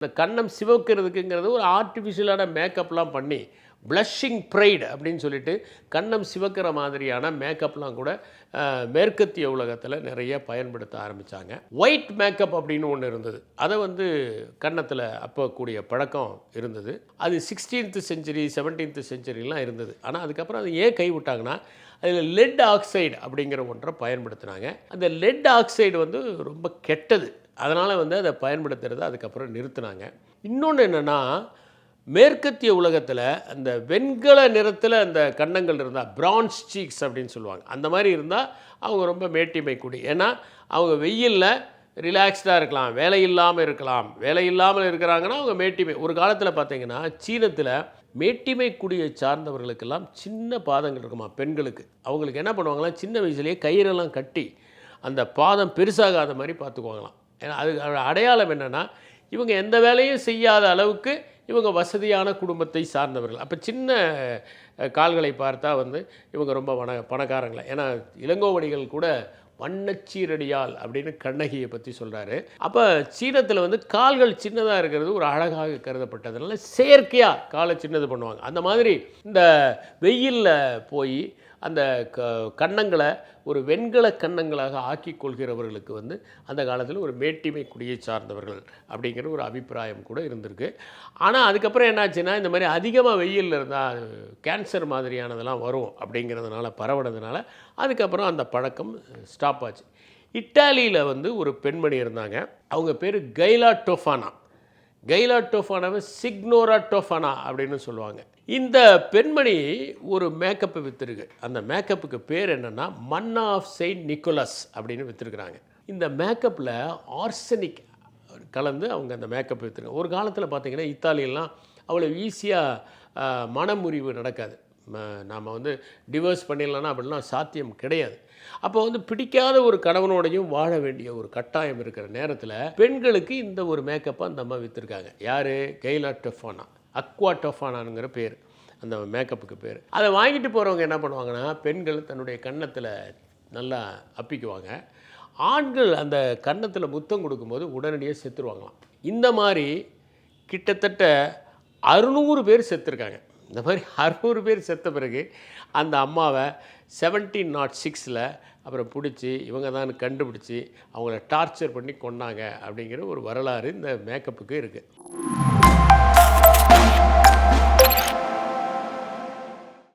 இந்த கன்னம் சிவக்கிறதுக்குங்கிறது ஒரு ஆர்டிஃபிஷியலான மேக்கப்லாம் பண்ணி ப்ளஷிங் ப்ரைட் அப்படின்னு சொல்லிட்டு கன்னம் சிவக்கிற மாதிரியான மேக்கப்லாம் கூட மேற்கத்திய உலகத்தில் நிறைய பயன்படுத்த ஆரம்பித்தாங்க. ஒயிட் மேக்கப் அப்படின்னு ஒன்று இருந்தது. அதை கன்னத்தில் அப்பக்கூடிய பழக்கம் இருந்தது. அது 16th செஞ்சுரி 17th செஞ்சுரிலாம் இருந்தது. ஆனால் அதுக்கப்புறம் அதை ஏன் கைவிட்டாங்கன்னா, அதில் லெட் ஆக்சைடு அப்படிங்கிற ஒன்றை பயன்படுத்தினாங்க. அந்த லெட் ஆக்சைடு ரொம்ப கெட்டது. அதனால் அதை பயன்படுத்துகிறத அதுக்கப்புறம் நிறுத்தினாங்க. இன்னொன்று என்னென்னா, மேற்கத்திய உலகத்தில் அந்த வெண்கல நிறத்தில் அந்த கன்னங்கள் இருந்தால் பிரான்ஸ் சீக்ஸ் அப்படின்னு சொல்லுவாங்க. அந்த மாதிரி இருந்தால் அவங்க ரொம்ப மேட்டிமை கூடி. ஏன்னா அவங்க வெயிலில் ரிலாக்ஸ்டாக இருக்கலாம், வேலை இல்லாமல் இருக்கலாம். வேலை இல்லாமல் இருக்கிறாங்கன்னா அவங்க மேட்டிமை. ஒரு காலத்தில் பார்த்திங்கன்னா சீனத்தில் மேட்டிமை குடியை சார்ந்தவர்களுக்கெல்லாம் சின்ன பாதங்கள் இருக்குமா பெண்களுக்கு. அவங்களுக்கு என்ன பண்ணுவாங்களாம், சின்ன வயசுலேயே கயிறெல்லாம் கட்டி அந்த பாதம் பெருசாகாத மாதிரி பார்த்துக்குவாங்களாம். ஏன்னா அது அடையாளம் என்னென்னா, இவங்க எந்த வேலையும் செய்யாத அளவுக்கு இவங்க வசதியான குடும்பத்தை சார்ந்தவர்கள். அப்போ சின்ன கால்களை பார்த்தா இவங்க ரொம்ப பணக்காரங்கள. ஏன்னா இளங்கோவடிகள் கூட வண்ணச்சீரடியால் அப்படின்னு கண்ணகியை பற்றி சொல்கிறாரு. அப்போ சீனத்தில் கால்கள் சின்னதாக இருக்கிறது ஒரு அழகாக கருதப்பட்டதுனால செயற்கையாக காலை சின்னது பண்ணுவாங்க. அந்த மாதிரி இந்த வெயிலில் போய் அந்த கன்னங்களை ஒரு வெண்கல கன்னங்களாக ஆக்கி கொள்கிறவர்களுக்கு அந்த காலத்தில் ஒரு மேட்டிமை குடியை சார்ந்தவர்கள் அப்படிங்கிற ஒரு அபிப்பிராயம் கூட இருந்திருக்கு. ஆனால் அதுக்கப்புறம் என்னாச்சுன்னா, இந்த மாதிரி அதிகமாக வெயிலில் இருந்தால் கேன்சர் மாதிரியானதெல்லாம் வரும் அப்படிங்கிறதுனால பரவுனதுனால அதுக்கப்புறம் அந்த பழக்கம் ஸ்டாப் ஆச்சு. இட்டாலியில் ஒரு பெண்மணி இருந்தாங்க. அவங்க பேர் கைலா டோஃபானா. கைலா டோஃபானாவை சிக்னோரா டோஃபானா அப்படின்னு சொல்லுவாங்க. இந்த பெண்மணி ஒரு மேக்கப்பை விற்றுருக்கு. அந்த மேக்கப்புக்கு பேர் என்னென்னா மன்னா ஆஃப் செயின்ட் நிக்கோலஸ் அப்படின்னு விற்றுருக்குறாங்க. இந்த மேக்கப்பில் ஆர்சனிக் கலந்து அவங்க அந்த மேக்கப் விற்றுருக்காங்க. ஒரு காலத்தில் பார்த்திங்கன்னா இத்தாலியெல்லாம் அவ்வளோ ஈஸியாக மனமுறிவு நடக்காது. நாம் டிவோர்ஸ் பண்ணிடலான்னா அப்படிலாம் சாத்தியம் கிடையாது. அப்போ பிடிக்காத ஒரு கணவனோடையும் வாழ வேண்டிய ஒரு கட்டாயம் இருக்கிற நேரத்தில் பெண்களுக்கு இந்த ஒரு மேக்கப்பை அந்த அம்மா விற்றுருக்காங்க. யார்? கைலா டோஃபானா. அக்வா டோஃபானாங்கிற பேர் அந்த மேக்கப்புக்கு பேர். அதை வாங்கிட்டு போகிறவங்க என்ன பண்ணுவாங்கன்னா, பெண்கள் தன்னுடைய கன்னத்தில் நல்லா அப்பிக்குவாங்க. ஆண்கள் அந்த கன்னத்தில் முத்தம் கொடுக்கும்போது உடனடியாக செத்துருவாங்களாம். இந்த மாதிரி கிட்டத்தட்ட 600 பேர் செத்துருக்காங்க. இந்த மாதிரி 600 பேர் செத்த பிறகு அந்த அம்மாவை 1706 அப்புறம் பிடிச்சி இவங்க தான் கண்டுபிடிச்சி அவங்கள டார்ச்சர் பண்ணி கொண்டாங்க அப்படிங்கிற ஒரு வரலாறு இந்த மேக்கப்புக்கு இருக்குது.